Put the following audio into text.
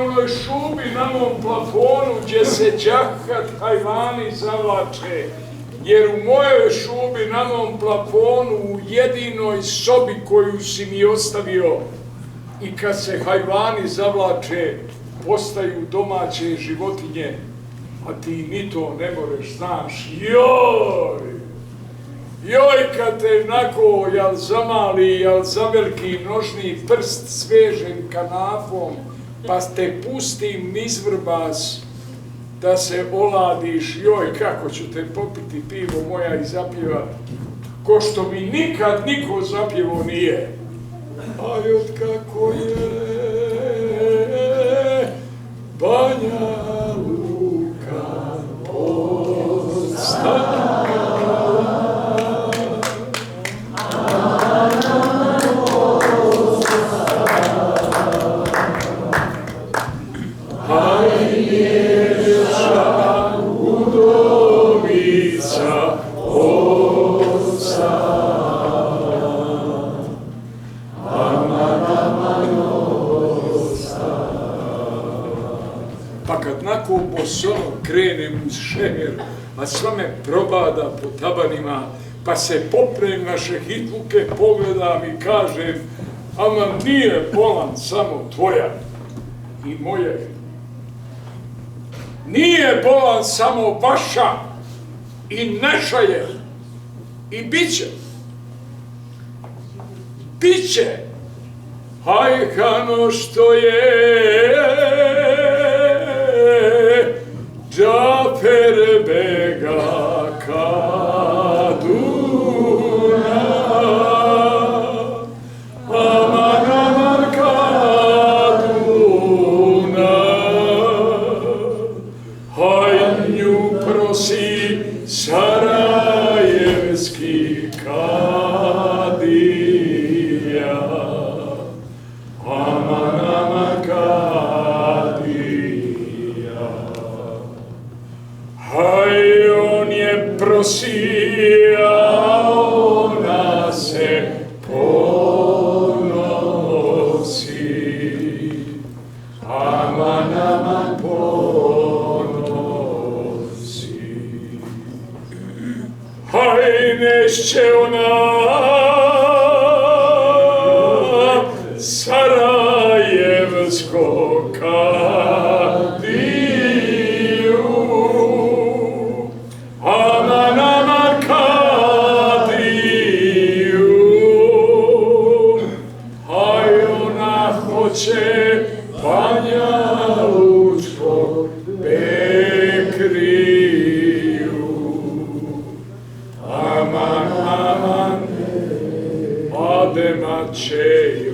onoj šubi na mom plafonu gdje se đahat hajvani zavlače, jer u mojoj šubi na mom plafonu u jedinoj sobi koju si mi ostavio i kad se hajvani zavlače postaju domaće životinje, a ti ni to ne moreš, znaš. Joj, kad te nako jel zamali, jel zaveliki nožni prst svežem kanafom, pa te pustim niz vrbas da se oladiš, joj, kako ću te popiti pivo moja i zapjevat, ko što mi nikad niko zapjevo nije. Aj, od kako je Banja Luka postala. Pa kad nakon bosono krenem uz šeher, a sva me probada po tabanima, pa se poprem na šehitluke, pogledam i kažem, ama nije bolan samo tvoja i moje. Nije bolan samo vaša i naša je. I biće. Biće. Hajkano što je Džafer bega kaduna, aman aman kaduna, hajnju prosi sarajevski kadija, aman aman kadija. Haj, on je prosija, ona se ponosi, aman aman ponosi. Haj, nešće ona sarajevsko kadiju, aman aman kadiju. Haj, ona hoće Banja Lučko bekriju, aman aman ademačeju.